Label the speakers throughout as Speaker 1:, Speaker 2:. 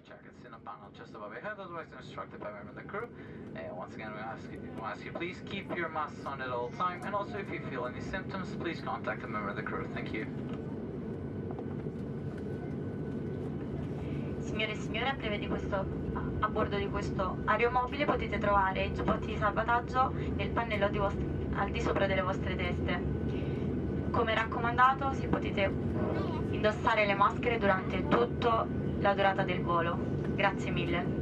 Speaker 1: jackets in a panel just above your head, otherwise instructed by a member of the crew. Once again, we ask you please keep your masks on at all time, and also if you feel any symptoms, please contact a member of the crew. Thank you.
Speaker 2: Signore e signore, a bordo di questo aeromobile potete trovare i giubbotti di salvataggio e il pannello al di sopra delle vostre teste. Come raccomandato, potete indossare le maschere durante tutta la durata del volo. Grazie mille.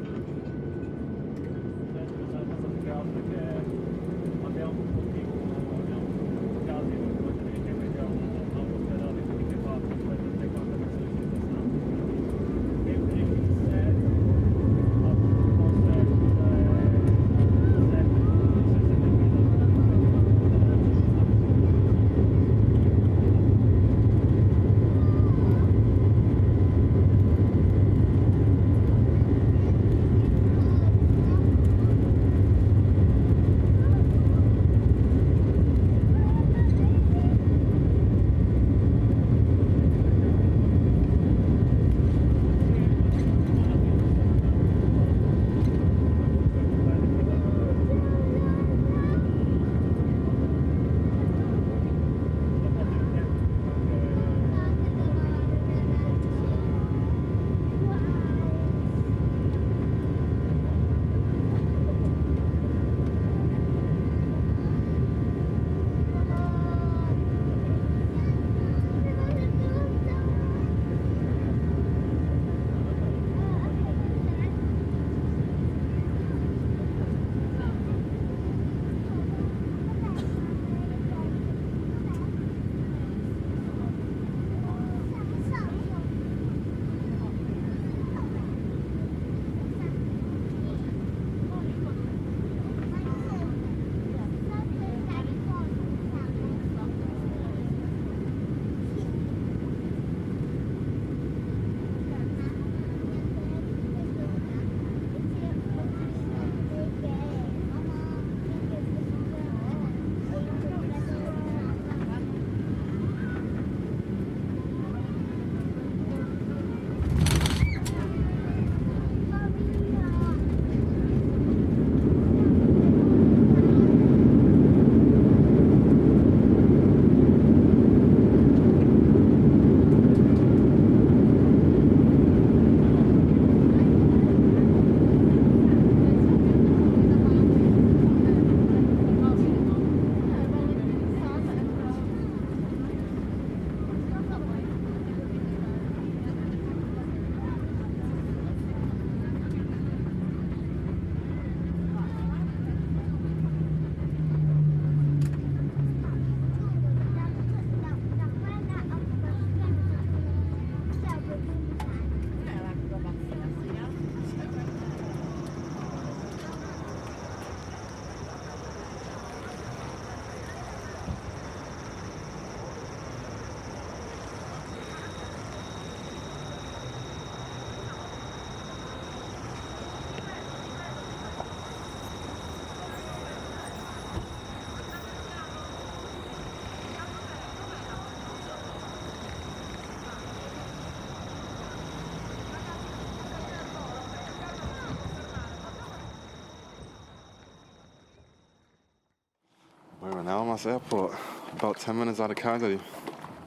Speaker 3: We're in Almas Airport, about 10 minutes out of Cagliari,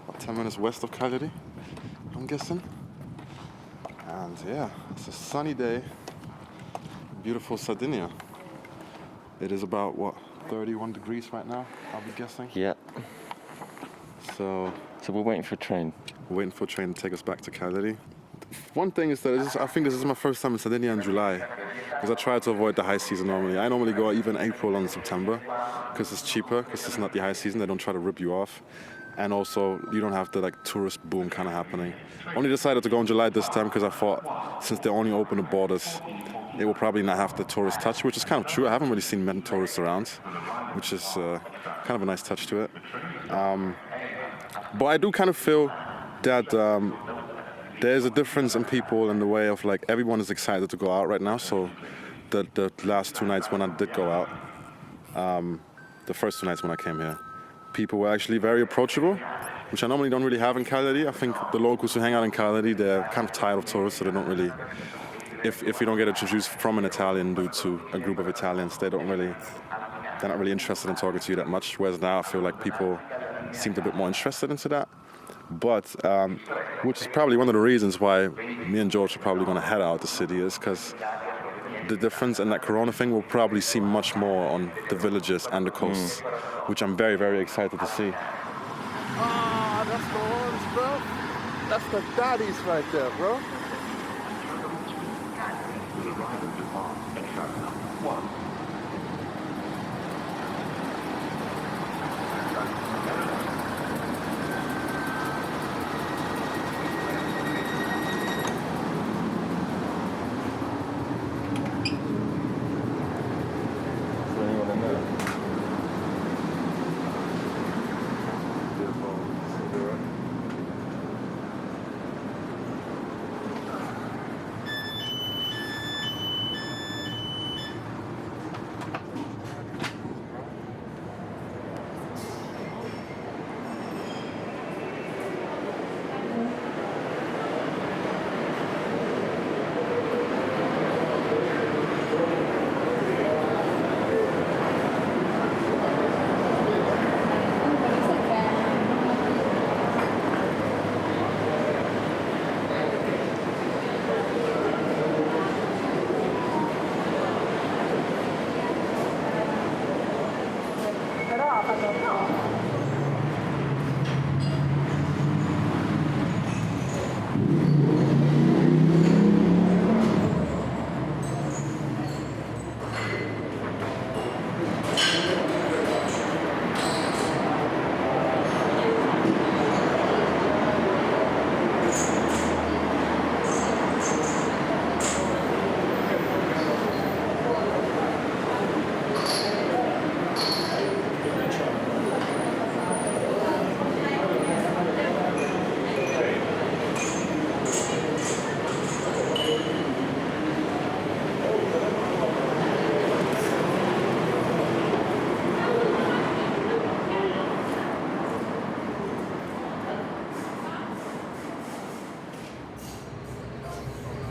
Speaker 3: about 10 minutes west of Cagliari, I'm guessing. And yeah, it's a sunny day, beautiful Sardinia. It is about, 31 degrees right now, I'll be guessing?
Speaker 4: Yeah.
Speaker 3: So
Speaker 4: we're waiting for a train.
Speaker 3: We're waiting for a train to take us back to Cagliari. One thing is that I think this is my first time in Sardinia in July, because I try to avoid the high season normally. I normally go even April and September, because it's cheaper, because it's not the high season. They don't try to rip you off. And also, you don't have the tourist boom kind of happening. Only decided to go in July this time because I thought, since they only open the borders, it will probably not have the tourist touch, which is kind of true. I haven't really seen many tourists around, which is kind of a nice touch to it. But I do kind of feel that there's a difference in people in the way of everyone is excited to go out right now. So the last 2 nights when I did go out, the first 2 nights when I came here, people were actually very approachable, which I normally don't really have in Cagliari. I think the locals who hang out in Cagliari, they're kind of tired of tourists, so they don't really if you don't get introduced from an Italian dude to a group of Italians, they're not really interested in talking to you that much. Whereas now I feel like people seemed a bit more interested into that. But which is probably one of the reasons why me and George are probably going to head out the city, is because the difference in that Corona thing will probably seem much more on the villages and the coasts, which I'm very, very excited to see. Ah, that's the ones, bro. That's the daddies right there, bro.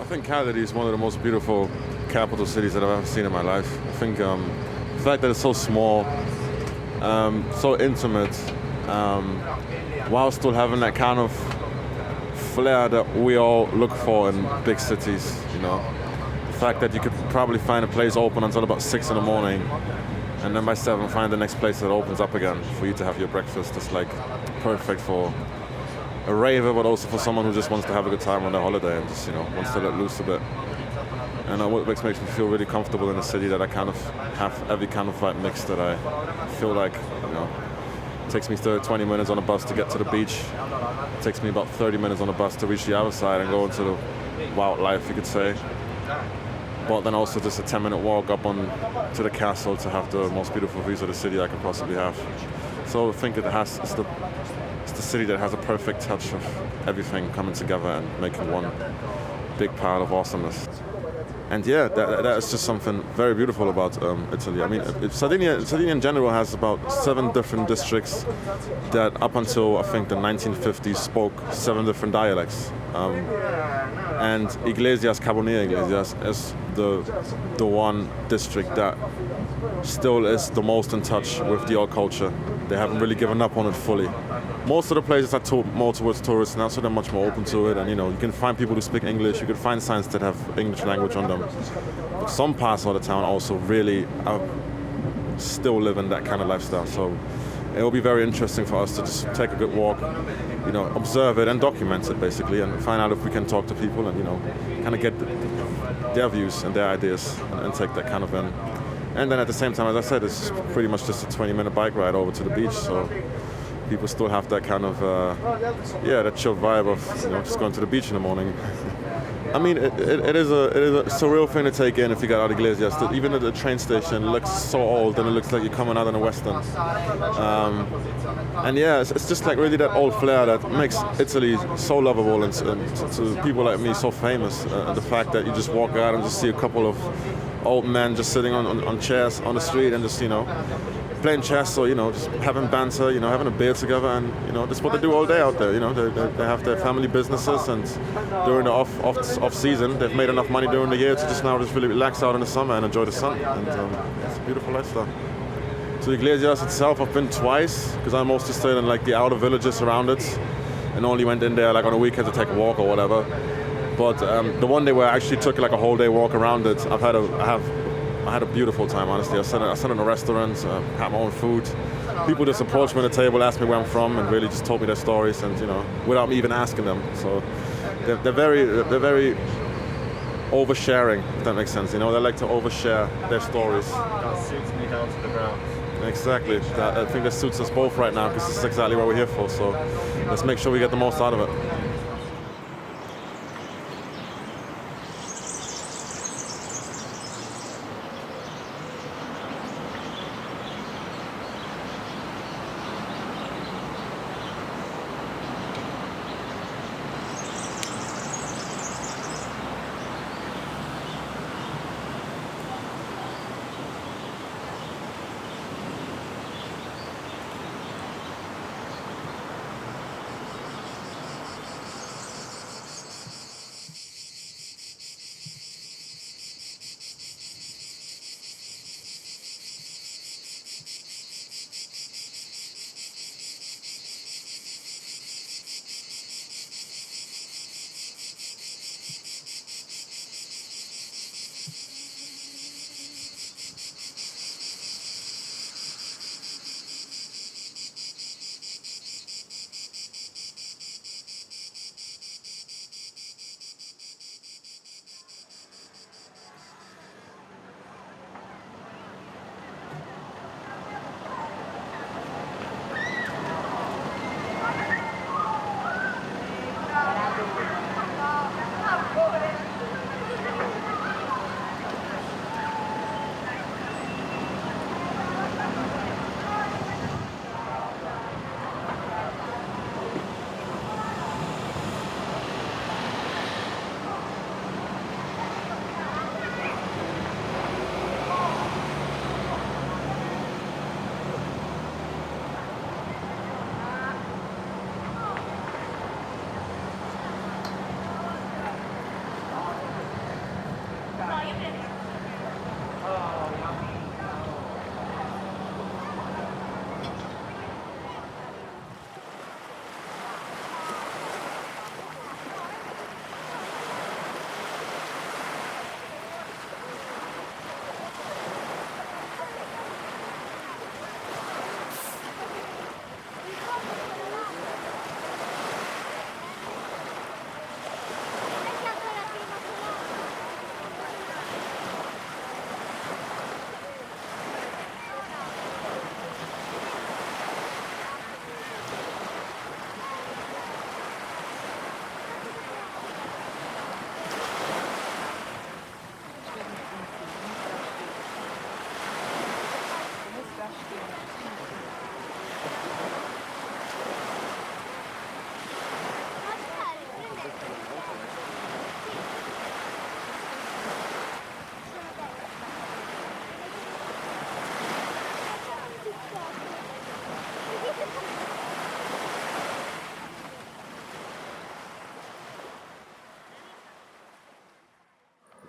Speaker 3: I think Cagliari is one of the most beautiful capital cities that I've ever seen in my life. I think the fact that it's so small, so intimate, while still having that kind of flair that we all look for in big cities, you know. The fact that you could probably find a place open until about 6 in the morning, and then by 7 find the next place that opens up again for you to have your breakfast. It's like perfect for a raver, but also for someone who just wants to have a good time on their holiday and just, you know, wants to let loose a bit. And what makes me feel really comfortable in a city that I kind of have every kind of vibe mix that I feel like, you know, it takes me 20 minutes on a bus to get to the beach. It takes me about 30 minutes on a bus to reach the other side and go into the wildlife, you could say. But then also just a 10-minute walk up to the castle to have the most beautiful views of the city I could possibly have. So I think it's the city that has a perfect touch of everything coming together and making one big pile of awesomeness. And yeah, that is just something very beautiful about Italy. I mean, Sardinia in general has about 7 different districts that up until I think the 1950s spoke 7 different dialects. And Iglesias is the one district that still is the most in touch with the old culture. They haven't really given up on it fully. Most of the places are more towards tourists now, so they're much more open to it. And you know, you can find people who speak English. You can find signs that have English language on them. But some parts of the town also really still live in that kind of lifestyle. So it will be very interesting for us to just take a good walk, you know, observe it and document it basically, and find out if we can talk to people and, you know, kind of get their views and their ideas and take that kind of in. And then at the same time, as I said, it's pretty much just a 20-minute bike ride over to the beach. So people still have that kind of, that chill vibe of, you know, just going to the beach in the morning. I mean, it is a surreal thing to take in if you get out of Iglesias. Even at the train station, it looks so old and it looks like you're coming out in a Western. And yeah, it's just like really that old flair that makes Italy so lovable and to people like me so famous. The fact that you just walk out and just see a couple of old men just sitting on chairs on the street and just, you know, playing chess or, just having banter, having a beer together, and, that's what they do all day out there, They have their family businesses, and during the off season, they've made enough money during the year to just really relax out in the summer and enjoy the sun, and it's a beautiful lifestyle. So Iglesias itself, I've been twice, because I mostly stayed in like the outer villages around it, and only went in there like on a weekend to take a walk or whatever. But the one day where I actually took like a whole day walk around it, I had a beautiful time, honestly. I sat in a restaurant, had my own food. People just approached me at the table, asked me where I'm from, and really just told me their stories, and without me even asking them. So they're very oversharing, if that makes sense. They like to overshare their stories.
Speaker 4: That suits me down to the ground.
Speaker 3: Exactly. I think that suits us both right now, because this is exactly what we're here for. So let's make sure we get the most out of it.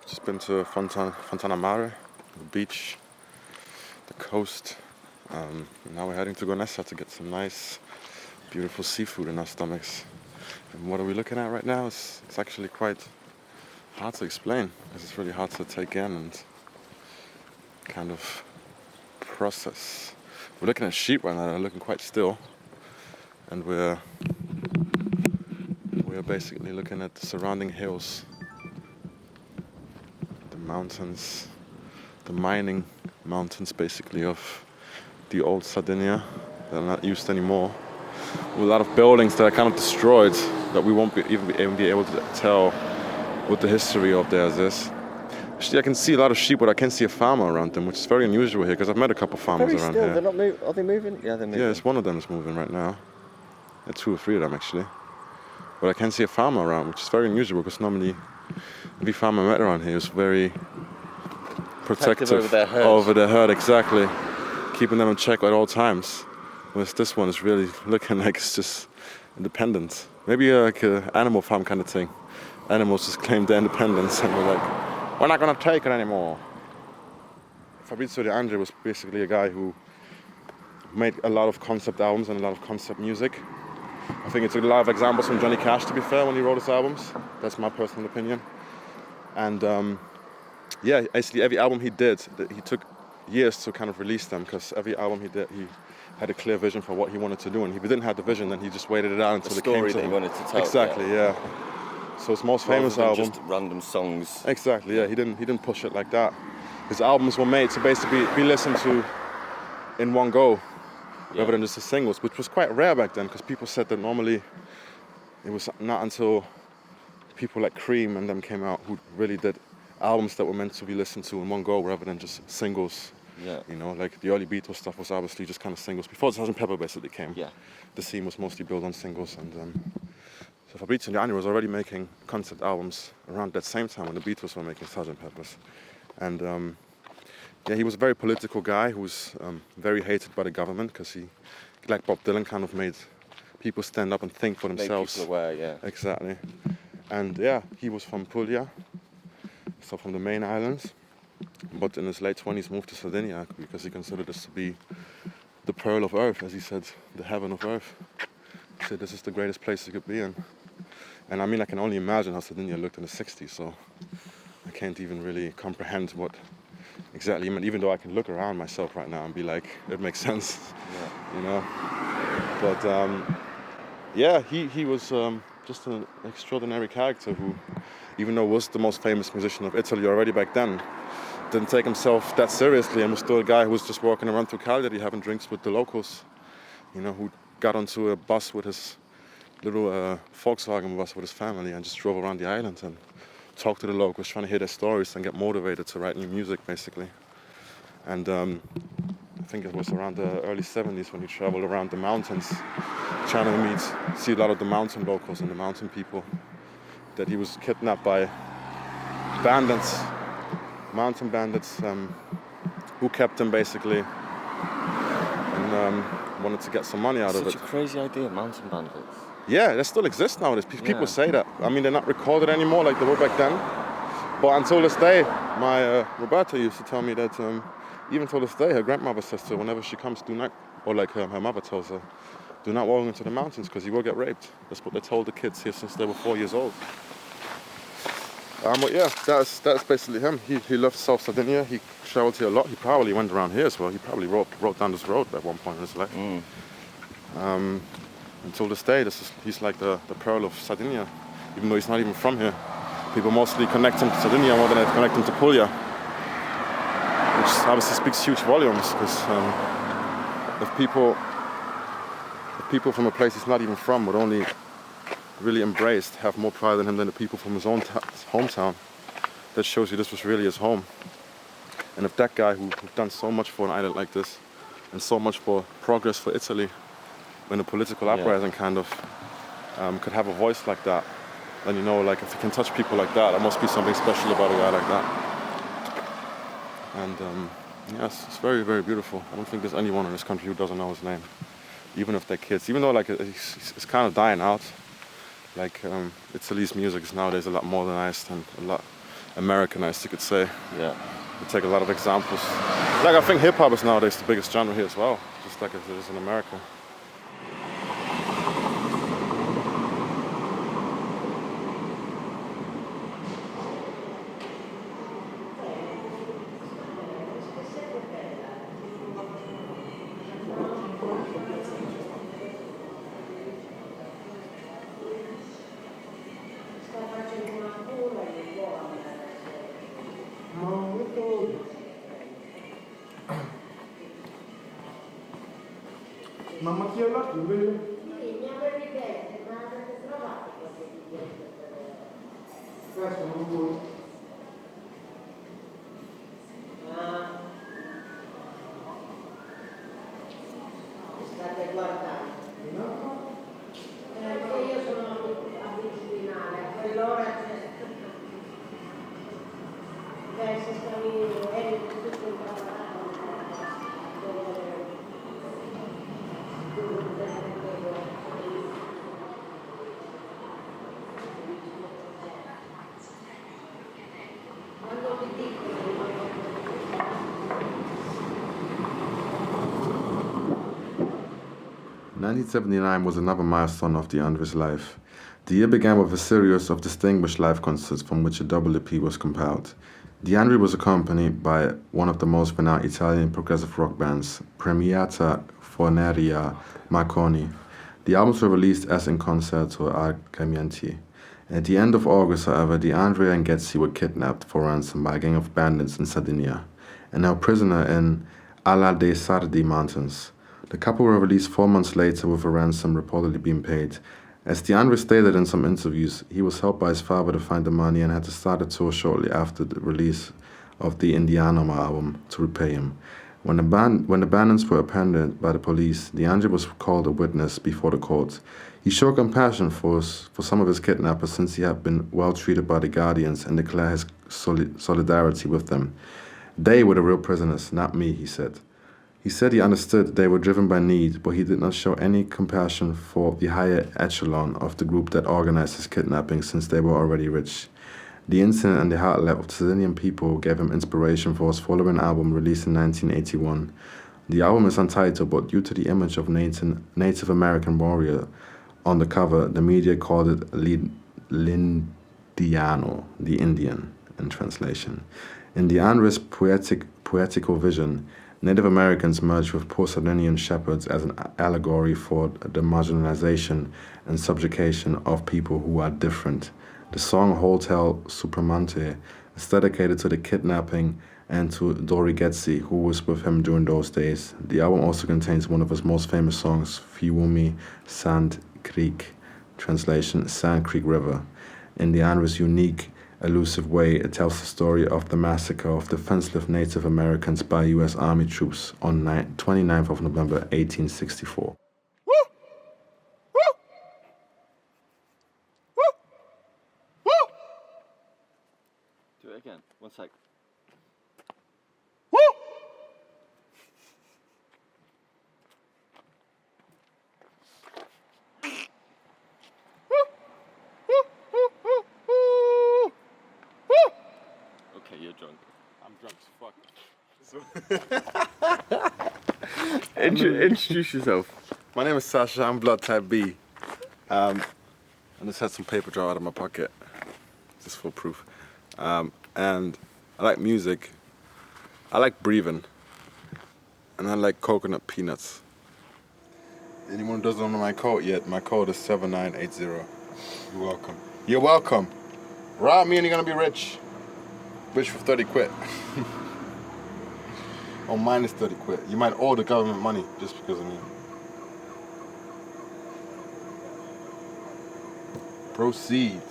Speaker 3: Just been to Fontana Mare, the beach, the coast. Now we're heading to Gonnesa to get some nice, beautiful seafood in our stomachs. And what are we looking at right now? It's actually quite hard to explain. It's really hard to take in and kind of process. We're looking at sheep right now. They're looking quite still, and we're basically looking at the surrounding hills. Mountains, the mining mountains basically of the old Sardinia that are not used anymore, with a lot of buildings that are kind of destroyed that we won't even be able to tell what the history of theirs is. Actually, I can see a lot of sheep, but I can't see a farmer around them, which is very unusual here because I've met a couple farmers around here.
Speaker 4: They're not are they moving? Yeah, they're moving.
Speaker 3: Yeah, it's one of them is moving right now. There are 2 or 3 of them actually, but I can't see a farmer around, which is very unusual because normally every farmer I met around here is very protective
Speaker 4: over their herd.
Speaker 3: Exactly. keeping them in check at all times. Whereas this one is really looking like it's just independent. Maybe like an animal farm kind of thing. Animals just claim their independence and we're like, we're not gonna take it anymore. Fabrizio De André was basically a guy who made a lot of concept albums and a lot of concept music. I think he took a lot of examples from Johnny Cash, to be fair, when he wrote his albums. That's my personal opinion. And yeah, basically every album he did, he took years to kind of release them, because every album he did, he had a clear vision for what he wanted to do, and if he didn't have the vision, then he just waited it out until it came to him.
Speaker 4: The story that he wanted to tell.
Speaker 3: Exactly, yeah. So his most famous album,
Speaker 4: just random songs.
Speaker 3: Exactly, yeah. He didn't push it like that. His albums were made to basically be listened to in one go, rather than just the singles, which was quite rare back then, because people said that normally it was not until people like Cream and them came out who really did albums that were meant to be listened to in one go rather than just singles.
Speaker 4: Yeah.
Speaker 3: You know, like the early Beatles stuff was obviously just kind of singles. Before Sgt. Pepper basically came, the scene was mostly built on singles. And so Fabrizio De André was already making concept albums around that same time when the Beatles were making Sgt. Peppers. And yeah, he was a very political guy who was very hated by the government, because he, like Bob Dylan, kind of made people stand up and think for themselves.
Speaker 4: Made people aware, yeah.
Speaker 3: Exactly. And yeah, he was from Puglia, so from the main islands, but in his late 20s moved to Sardinia because he considered this to be the pearl of earth, as he said, the heaven of earth. He said this is the greatest place you could be in. And I mean, I can only imagine how Sardinia looked in the 60s, so I can't even really comprehend what exactly you meant, even though I can look around myself right now and be like, it makes sense, you know. But yeah, he was just an extraordinary character who, even though was the most famous musician of Italy already back then, didn't take himself that seriously and was still a guy who was just walking around through Cagliari having drinks with the locals, you know, who got onto a bus with his little Volkswagen bus with his family and just drove around the island and talked to the locals, trying to hear their stories and get motivated to write new music, basically. And I think it was around the early 70s when he traveled around the mountains, trying to see a lot of the mountain locals and the mountain people, that he was kidnapped by mountain bandits, who kept him basically, and wanted to get some money out of it.
Speaker 4: Such a crazy idea, mountain bandits.
Speaker 3: Yeah, they still exist nowadays. People say that. I mean, they're not recorded anymore like they were back then. But until this day, my Roberta used to tell me that even till this day, her grandmother says to her, whenever she comes, do not, or like her mother tells her, do not walk into the mountains because you will get raped. That's what they told the kids here since they were 4 years old. But yeah, that's basically him. He loved South Sardinia. He traveled here a lot. He probably went around here as well. He probably wrote down this road at one point in his life. Until this day, he's like the pearl of Sardinia, even though he's not even from here. People mostly connect him to Sardinia more than they connect him to Puglia, which obviously speaks huge volumes, because if people from a place he's not even from would only really embraced, have more pride in him than the people from his own hometown, that shows you this was really his home. And if that guy who's done so much for an island like this, and so much for progress for Italy, when the political uprising kind of could have a voice like that, then you know, like, if you can touch people like that, there must be something special about a guy like that. And yes, it's very, very beautiful. I don't think there's anyone in this country who doesn't know his name, even if they're kids. Even though like it's kind of dying out. Like Italy's music is nowadays a lot modernized and a lot Americanized, you could say.
Speaker 4: Yeah.
Speaker 3: We take a lot of examples. Like, I think hip hop is nowadays the biggest genre here as well, just like it is in America.
Speaker 5: Mamma chi è là? Dove?
Speaker 6: Sì, mi avevi detto, ma avete trovato qualche biglietto per...
Speaker 5: Questo non vuoi.
Speaker 6: State guardando.
Speaker 5: No?
Speaker 6: Perché io sono a Vicinale, a quell'ora c'è... Se stavi... eri tutto imparato.
Speaker 3: (1979) was another milestone of De André's life. The year began with a series of distinguished live concerts from which a double EP was compiled. De André was accompanied by one of the most renowned Italian progressive rock bands, Premiata Forneria Marconi. The albums were released as in concerto a Clementi. At the end of August, however, De André and Getzi were kidnapped for ransom by a gang of bandits in Sardinia and held prisoner in Ala dei Sardi mountains. The couple were released 4 months later with a ransom reportedly being paid. As De André stated in some interviews, he was helped by his father to find the money and had to start a tour shortly after the release of the Indianoma album to repay him. When the bandits were apprehended by the police, De André was called a witness before the court. He showed compassion for some of his kidnappers since he had been well treated by the Guardians and declared his solidarity with them. They were the real prisoners, not me, he said. He said he understood they were driven by need, but he did not show any compassion for the higher echelon of the group that organized his kidnapping since they were already rich. The incident and the heart level of the Sardinian people gave him inspiration for his following album released in 1981. The album is untitled, but due to the image of Native American warrior on the cover, the media called it L'Indiano, the Indian, in translation. In De André's poetical vision, Native Americans merged with poor Sardinian shepherds as an allegory for the marginalization and subjugation of people who are different. The song Hotel Supramante is dedicated to the kidnapping and to Dori Getzi, who was with him during those days. The album also contains one of his most famous songs, Fiumi Sand Creek, translation Sand Creek River. In De André's unique, elusive way, it tells the story of the massacre of defenseless Native Americans by U.S. Army troops on 29th of November 1864.
Speaker 4: Do it again. 1 sec. Okay, you're drunk.
Speaker 3: I'm drunk as fuck.
Speaker 4: Introduce yourself.
Speaker 3: My name is Sascha, I'm blood type B. I just had some paper draw out of my pocket, just for proof. And I like music, I like breathing, and I like coconut peanuts. Anyone who doesn't know my code yet, my code is 7980. You're welcome. You're welcome. Rob me and you're gonna be rich. Rich for 30 quid. Or minus 30 quid. You might owe the government money just because of me. Proceed.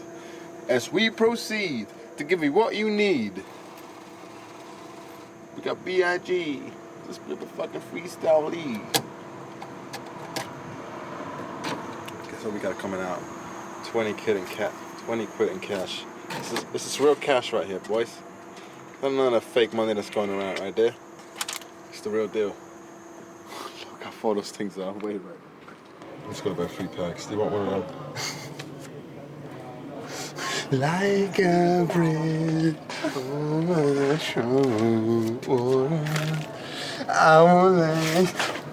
Speaker 3: As we proceed to give you what you need. We got B.I.G. Let's split the fucking freestyle league. Guess what we got coming out? 20 quid in cash. This is real cash right here, boys. None of that fake money that's going around right there. It's the real deal. Look how far those things are. Wait, right. I'm just gonna buy 3 packs. Do you want one of them? Like a bridge over the shore, I will lay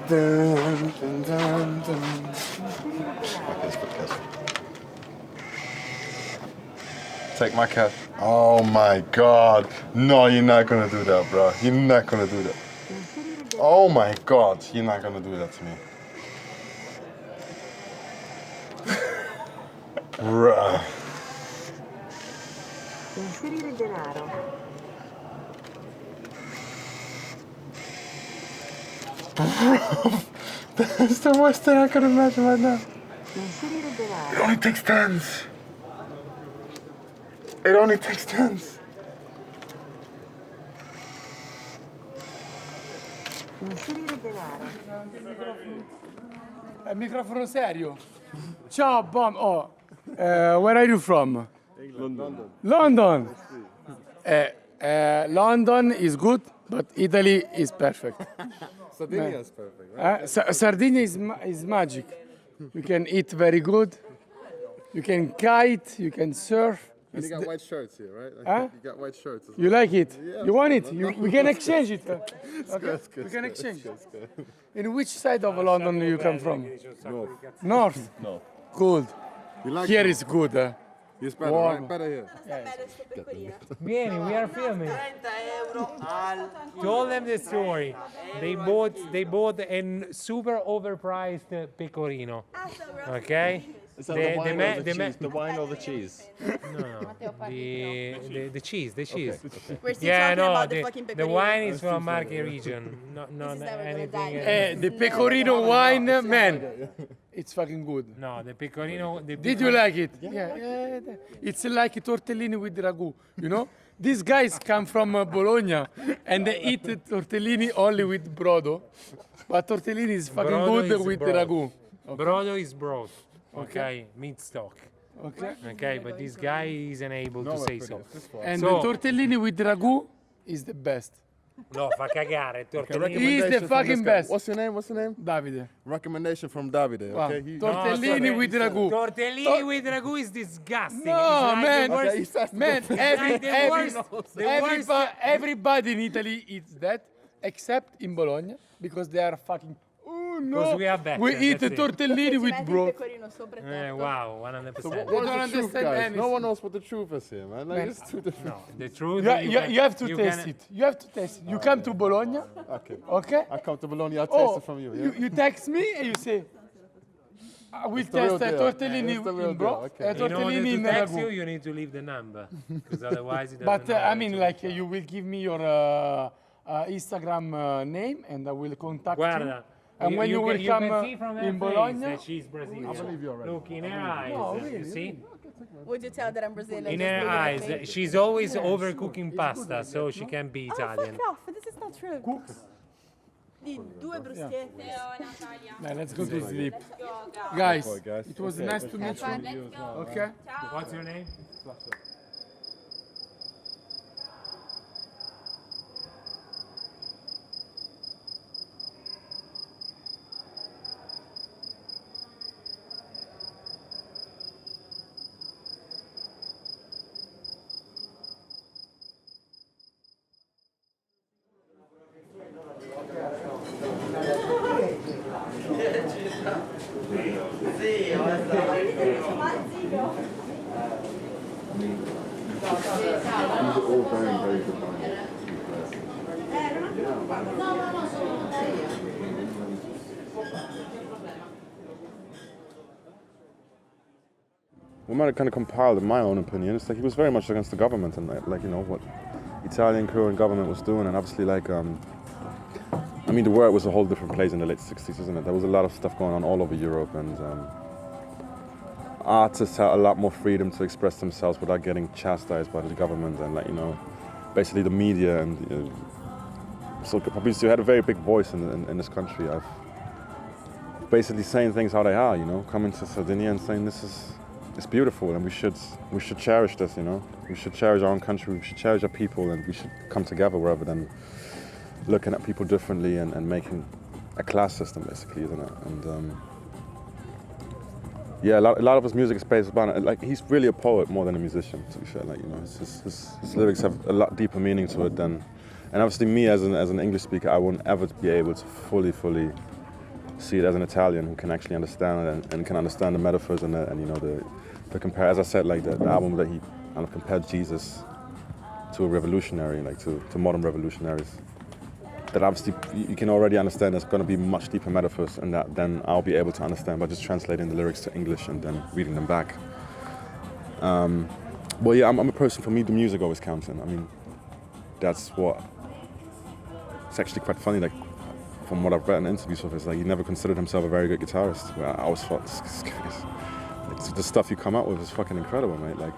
Speaker 3: dun, dun, dun, dun. Okay, let's put cash. Take my cash. Oh my God. No, you're not gonna do that, bro. You're not gonna do that. Oh my God, you're not gonna do that to me. Bruh.
Speaker 6: Inserire denaro.
Speaker 3: That's the worst thing I could imagine right now.
Speaker 6: Inserire denaro.
Speaker 3: It only takes tens. It only takes tens.
Speaker 6: Inserire denaro.
Speaker 7: È un microfono serio. Ciao, Bom. Oh, where are you from?
Speaker 3: London.
Speaker 7: London. London is good, but Italy is perfect.
Speaker 3: Sardinia is perfect, right?
Speaker 7: Sardinia is magic. You can eat very good. You can kite. You can surf.
Speaker 3: And you got white shirts here, right? Like,
Speaker 7: Huh?
Speaker 3: You got white shirts as well.
Speaker 7: You like it?
Speaker 3: Yeah.
Speaker 7: You want it? We can exchange it. Okay?
Speaker 3: It's good,
Speaker 7: We can
Speaker 3: it's good,
Speaker 7: exchange.
Speaker 3: it's good, it's good.
Speaker 7: In which side of London do you come from?
Speaker 3: North.
Speaker 7: North?
Speaker 3: No.
Speaker 7: Good.
Speaker 3: You like
Speaker 7: Here
Speaker 3: it?
Speaker 7: is good.
Speaker 3: It's better,
Speaker 7: Warm.
Speaker 3: right? Better here.
Speaker 8: Vieni, we are filming. Told them the story. They bought a super overpriced pecorino. Okay?
Speaker 4: Is that the wine or the cheese? The wine or the cheese?
Speaker 8: No, the cheese.
Speaker 9: We're still
Speaker 8: Yeah,
Speaker 9: talking
Speaker 8: no,
Speaker 9: about the fucking
Speaker 8: the
Speaker 9: pecorino.
Speaker 8: wine is from Marche region. Not
Speaker 9: This is never gonna
Speaker 8: anything.
Speaker 9: die.
Speaker 7: The pecorino wine, man. It's fucking good.
Speaker 8: No, the pecorino.
Speaker 7: Did you like it? Yeah. It's like tortellini with ragu, you know? These guys come from Bologna and they eat tortellini only with brodo. But tortellini is fucking
Speaker 8: Brodo
Speaker 7: good
Speaker 8: is
Speaker 7: with
Speaker 8: broth.
Speaker 7: ragu.
Speaker 8: Brodo is broth. Okay, meat stock.
Speaker 7: Okay?
Speaker 8: Okay, but this guy isn't able to say so.
Speaker 7: And
Speaker 8: So-
Speaker 7: the tortellini with ragu is the best.
Speaker 8: No, fa cagare. Tortellini.
Speaker 7: He's the fucking best.
Speaker 3: What's your name? What's your name?
Speaker 7: Davide.
Speaker 3: Recommendation from Davide,
Speaker 7: Wow.
Speaker 3: okay? He-
Speaker 7: Tortellini with ragu.
Speaker 8: Tortellini with ragu is disgusting.
Speaker 7: No,
Speaker 8: It's like
Speaker 7: man.
Speaker 8: the worst-
Speaker 3: Okay, he says
Speaker 7: Man,
Speaker 8: like the worst-
Speaker 7: everybody in Italy eats that, except in Bologna, because they are fucking. Oh no!
Speaker 8: Because we are better,
Speaker 7: We eat
Speaker 8: that's it.
Speaker 7: tortellini
Speaker 9: Ci
Speaker 7: with
Speaker 9: metti il
Speaker 7: broth.
Speaker 9: pecorino sopra tutto.
Speaker 8: Wow, 100%.
Speaker 3: What is
Speaker 7: don't
Speaker 3: the truth,
Speaker 7: understand
Speaker 3: guys?
Speaker 7: anything.
Speaker 3: No one knows what the truth is here, man. Like,
Speaker 7: Man.
Speaker 3: it's too different.
Speaker 8: No, the truth.
Speaker 7: You have to
Speaker 8: you
Speaker 7: taste
Speaker 8: can-
Speaker 7: it. You have to taste it. You come to Bologna,
Speaker 3: Okay.
Speaker 7: okay?
Speaker 3: I come to Bologna, I'll taste
Speaker 7: Oh,
Speaker 3: it from you, yeah?
Speaker 7: you text me and you say, I will
Speaker 3: the real
Speaker 7: taste a
Speaker 3: deal.
Speaker 7: tortellini
Speaker 3: It's the real
Speaker 7: in
Speaker 3: deal,
Speaker 7: broth,
Speaker 3: okay.
Speaker 7: a
Speaker 8: In order
Speaker 7: tortellini
Speaker 8: to
Speaker 7: in
Speaker 8: text you,
Speaker 7: ragu.
Speaker 8: you need to leave the number, because otherwise it doesn't
Speaker 7: But
Speaker 8: know
Speaker 7: I
Speaker 8: how
Speaker 7: mean,
Speaker 8: to-
Speaker 7: like, you will give me your Instagram name and I will contact
Speaker 8: Guarda,
Speaker 7: you. And when you will
Speaker 8: can
Speaker 7: come
Speaker 8: see from her
Speaker 7: in
Speaker 8: face
Speaker 7: Bologna,
Speaker 8: that she's Brazilian.
Speaker 3: I believe you already.
Speaker 8: Look in her eyes. You see?
Speaker 9: Would you tell that I'm Brazilian?
Speaker 8: In
Speaker 9: just
Speaker 8: her
Speaker 9: look at
Speaker 8: eyes,
Speaker 9: me?
Speaker 8: she's always overcooking pasta, so she can be
Speaker 9: Oh,
Speaker 8: Italian.
Speaker 9: fuck off. This is not true. Di due bruschette.
Speaker 7: man, let's go to sleep. Guys,
Speaker 3: guys.
Speaker 7: it was nice to meet you. Okay?
Speaker 8: What's your name?
Speaker 3: We might have kind of compiled my own opinion. It's like he was very much against the government and like you know what Italian crew and government was doing, and obviously like I mean the world was a whole different place in the late 60s, isn't it? There was a lot of stuff going on all over Europe, and artists had a lot more freedom to express themselves without getting chastised by the government and like you know basically the media and so Fabrizio had a very big voice in this country. I've basically saying things how they are, you know, coming to Sardinia and saying it's beautiful and we should cherish this, you know. We should cherish our own country, we should cherish our people, and we should come together rather than looking at people differently and making a class system basically, isn't it? And yeah, a lot of his music is based upon it. Like he's really a poet more than a musician, to be fair. Like you know, his lyrics have a lot deeper meaning to it than. And obviously, me as an English speaker, I won't ever be able to fully see it as an Italian who can actually understand it and can understand the metaphors and you know the compare. As I said, like the album that he kind of compared Jesus to a revolutionary, like to modern revolutionaries. That obviously you can already understand there's going to be much deeper metaphors in that than I'll be able to understand by just translating the lyrics to English and then reading them back. Well, yeah, I'm a person, for me the music always counts, and I mean that's what. It's actually quite funny, like from what I've read in interviews with, is like he never considered himself a very good guitarist. Where I always thought this guy's, like, the stuff you come out with is fucking incredible, mate. Like,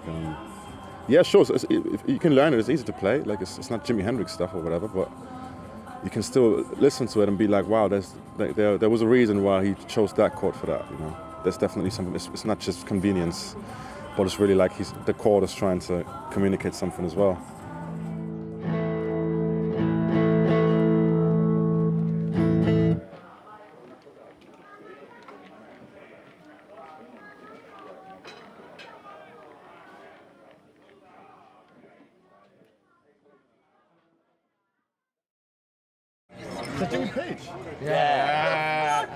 Speaker 3: yeah, sure, so if you can learn it, it's easy to play. Like it's not Jimi Hendrix stuff or whatever, but you can still listen to it and be like, wow, there was a reason why he chose that chord for that. You know, there's definitely something. It's not just convenience, but it's really like the chord is trying to communicate something as well. Yeah.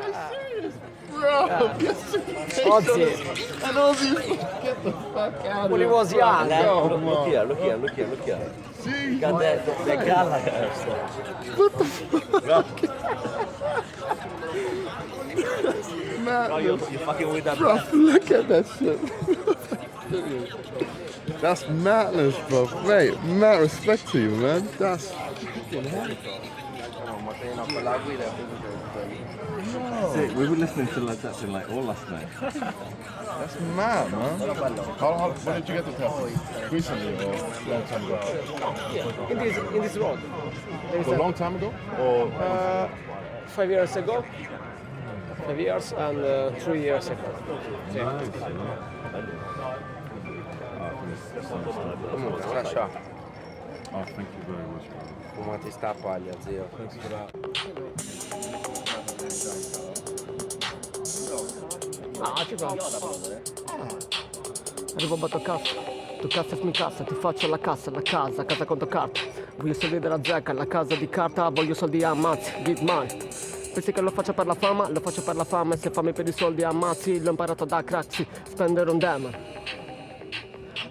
Speaker 3: Bro,
Speaker 10: Ozzy.
Speaker 3: and Ozzy, get the fuck out
Speaker 10: When he
Speaker 3: of
Speaker 10: was
Speaker 3: here.
Speaker 10: young, eh?
Speaker 3: Bro,
Speaker 11: Look here.
Speaker 3: see?
Speaker 11: Got the Gallagher stuff.
Speaker 3: What the fuck?
Speaker 11: Bro, you're fucking with that.
Speaker 3: Bro, look at that shit. That's madness, bro. Mate, mad respect to you, man. That's fucking hell.
Speaker 11: See, we were listening to Led Zeppelin like all last night.
Speaker 3: That's mad, man. When did you get the tattoo? Recently or long time ago?
Speaker 10: In this road. There is
Speaker 3: A long time ago? Or
Speaker 10: 5 years ago. 5 years and 3 years ago.
Speaker 3: Oh,
Speaker 10: Sascha,
Speaker 3: thank you very much, man.
Speaker 10: fumati sta paglia, zio. Ah, ci fa. Arrivo a cazzo. Tu cazzo mi cassa, ti faccio la casa conto carta. Voglio soldi della zecca, la casa di carta, voglio soldi ammazzi, get money. Pensi che lo faccio per la fama? Lo faccio per la fama e se fammi per i soldi ammazzi, l'ho imparato da craxi, spendere un demon.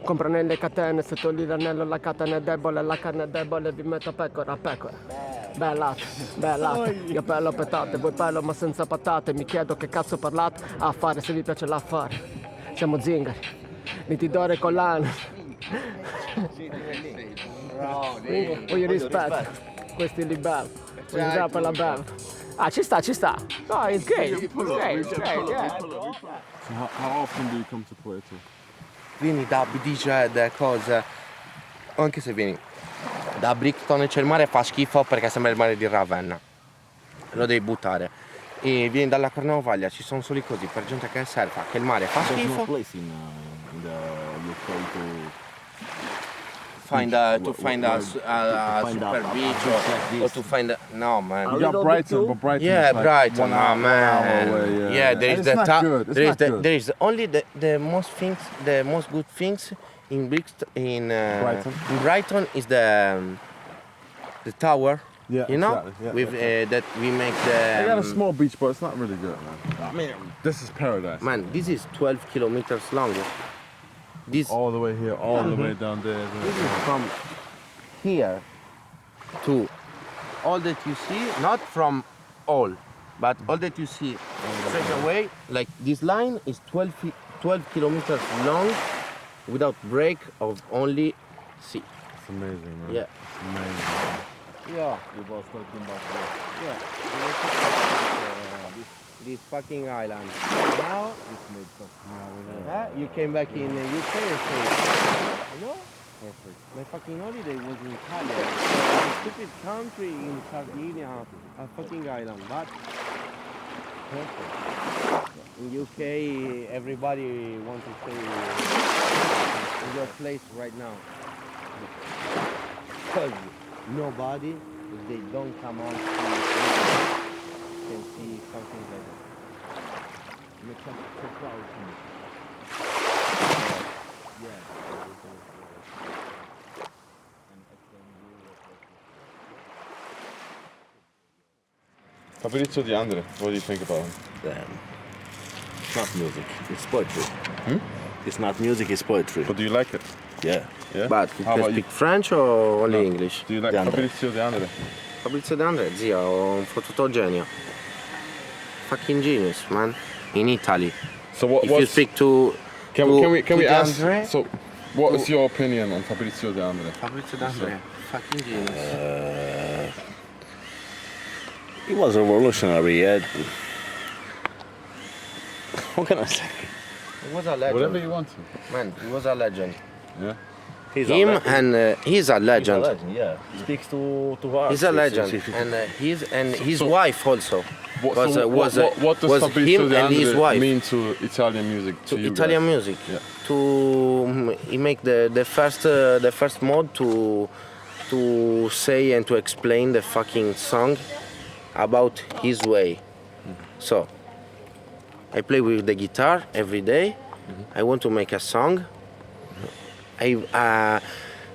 Speaker 10: Compro nelle catene, se togli l'anello la catena è debole, la carne è debole, vi metto pecora. Bella, io pello petate, voi pello ma senza patate, mi chiedo che cazzo parlate, affare se vi piace l'affare. Siamo zingari, nitidore collane. Voglio rispetto, questi li bello, voglio usare per la bella. Ah, ci sta. No, it's great, yeah.
Speaker 3: So how often do you come to Puerto?
Speaker 12: Vieni da BDJ, da cose, anche se vieni da Brighton e c'è il mare, fa schifo perché sembra il mare di Ravenna, lo devi buttare. E vieni dalla Cornovaglia, ci sono soli così per gente che surfa, che il mare fa
Speaker 11: There's no
Speaker 12: schifo.
Speaker 11: place in the UK
Speaker 12: Find a super beach or to find a, no man.
Speaker 3: You got Brighton, but Brighton
Speaker 12: Yeah,
Speaker 3: is like
Speaker 12: Brighton,
Speaker 3: 1 hour,
Speaker 12: oh, man.
Speaker 3: away,
Speaker 12: Yeah, there
Speaker 3: And
Speaker 12: is
Speaker 3: it's
Speaker 12: the
Speaker 3: not good. It's not good.
Speaker 12: there is only the most good things in Brixton, in Brighton is the tower.
Speaker 3: Yeah,
Speaker 12: You know,
Speaker 3: exactly, yeah,
Speaker 12: with that we make the.
Speaker 3: They got a small beach, but it's not really good, man. This is paradise.
Speaker 12: Man, this is 12 kilometers long. This
Speaker 3: All the way here, all the way down there.
Speaker 12: this is from here to all that you see, not from all, but all that you see straight away, like this line is 12 kilometers long without break of only sea.
Speaker 3: It's amazing, man.
Speaker 12: Yeah.
Speaker 3: It's amazing.
Speaker 12: Yeah.
Speaker 11: we both talking about this.
Speaker 12: Yeah. This fucking island. Now you came back in the UK or States? No? Perfect. My fucking holiday was in Cagliari. A stupid country in Sardinia, a fucking island, but perfect. In UK, everybody wants to stay in your place right now. Because nobody, if they don't come on to can see something like that. Makes us so proud to me. Yeah.
Speaker 3: Fabrizio De André, what do you think about him?
Speaker 11: It's not music, it's poetry. It's not music, it's poetry.
Speaker 3: But do you like it?
Speaker 11: Yeah.
Speaker 3: Yeah?
Speaker 12: But you
Speaker 3: How
Speaker 12: can
Speaker 3: about
Speaker 12: speak French or only English?
Speaker 3: Do you like
Speaker 11: De André.
Speaker 3: Fabrizio De André?
Speaker 12: Fabrizio De André, zio, un fottuto genio. Fucking genius, man. In Italy.
Speaker 3: So what?
Speaker 12: If you speak to
Speaker 3: Can we
Speaker 12: De
Speaker 3: ask?
Speaker 12: André,
Speaker 3: So, what is your opinion on Fabrizio De André?
Speaker 12: Fabrizio De André, fucking genius.
Speaker 11: He was revolutionary, yeah. What can I say?
Speaker 12: He was a legend.
Speaker 3: Whatever you want to.
Speaker 12: Man, he was a legend.
Speaker 3: Yeah.
Speaker 11: He's
Speaker 12: Him
Speaker 11: a legend.
Speaker 12: and he's a
Speaker 11: He's a
Speaker 12: legend.
Speaker 11: legend, yeah. He speaks to hearts.
Speaker 12: He's a legend, and his wife also.
Speaker 3: What,
Speaker 12: Was,
Speaker 3: so
Speaker 12: was,
Speaker 3: what does
Speaker 12: was
Speaker 3: Fabrizio
Speaker 12: him
Speaker 3: De
Speaker 12: and his
Speaker 3: André
Speaker 12: wife.
Speaker 3: mean to Italian music? To you
Speaker 12: Italian
Speaker 3: guys?
Speaker 12: music.
Speaker 3: Yeah.
Speaker 12: To he make the first mode to say and to explain the fucking song about his way. So I play with the guitar every day. I want to make a song.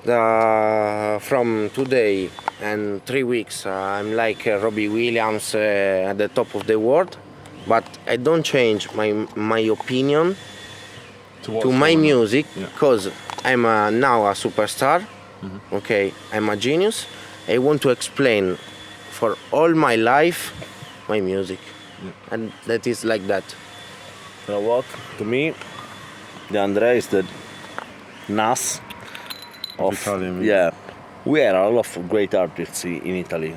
Speaker 12: From today and 3 weeks, I'm like Robbie Williams at the top of the world, but I don't change my opinion to my music because I'm now a superstar. Okay, I'm a genius. I want to explain for all my life my music, and that is like that.
Speaker 11: You know what? To me, De André is the Nas of
Speaker 3: Italian music.
Speaker 11: yeah. We are a lot of great artists in Italy.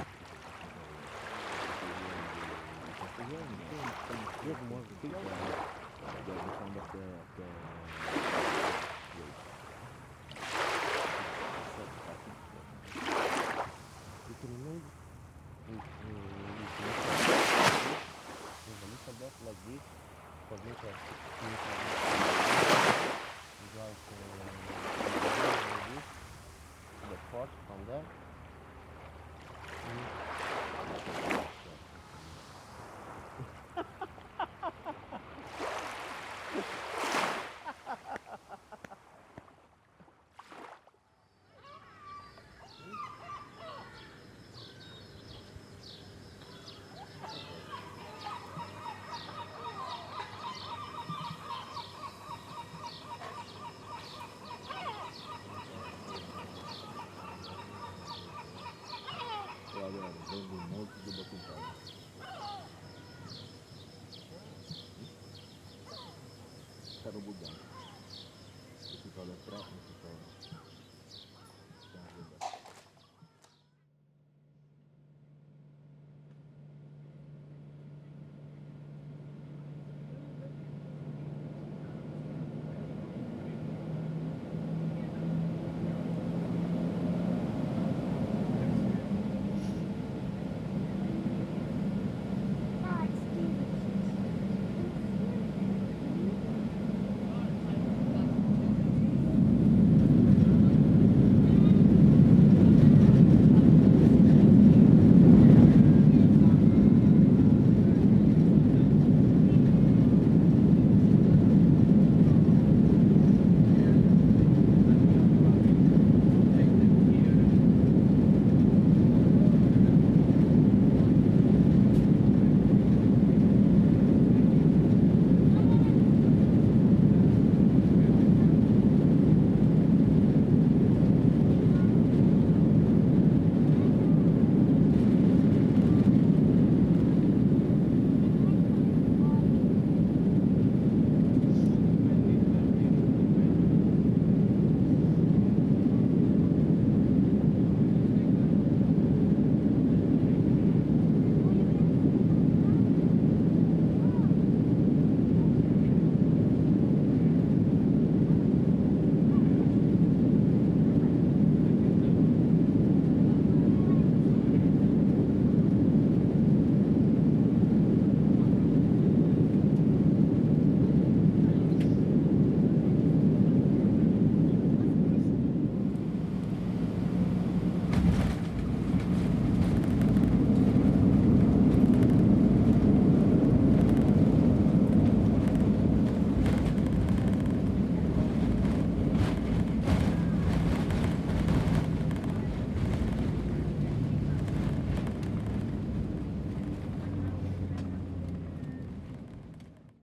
Speaker 3: Quero bugar. Esse cara é fraco.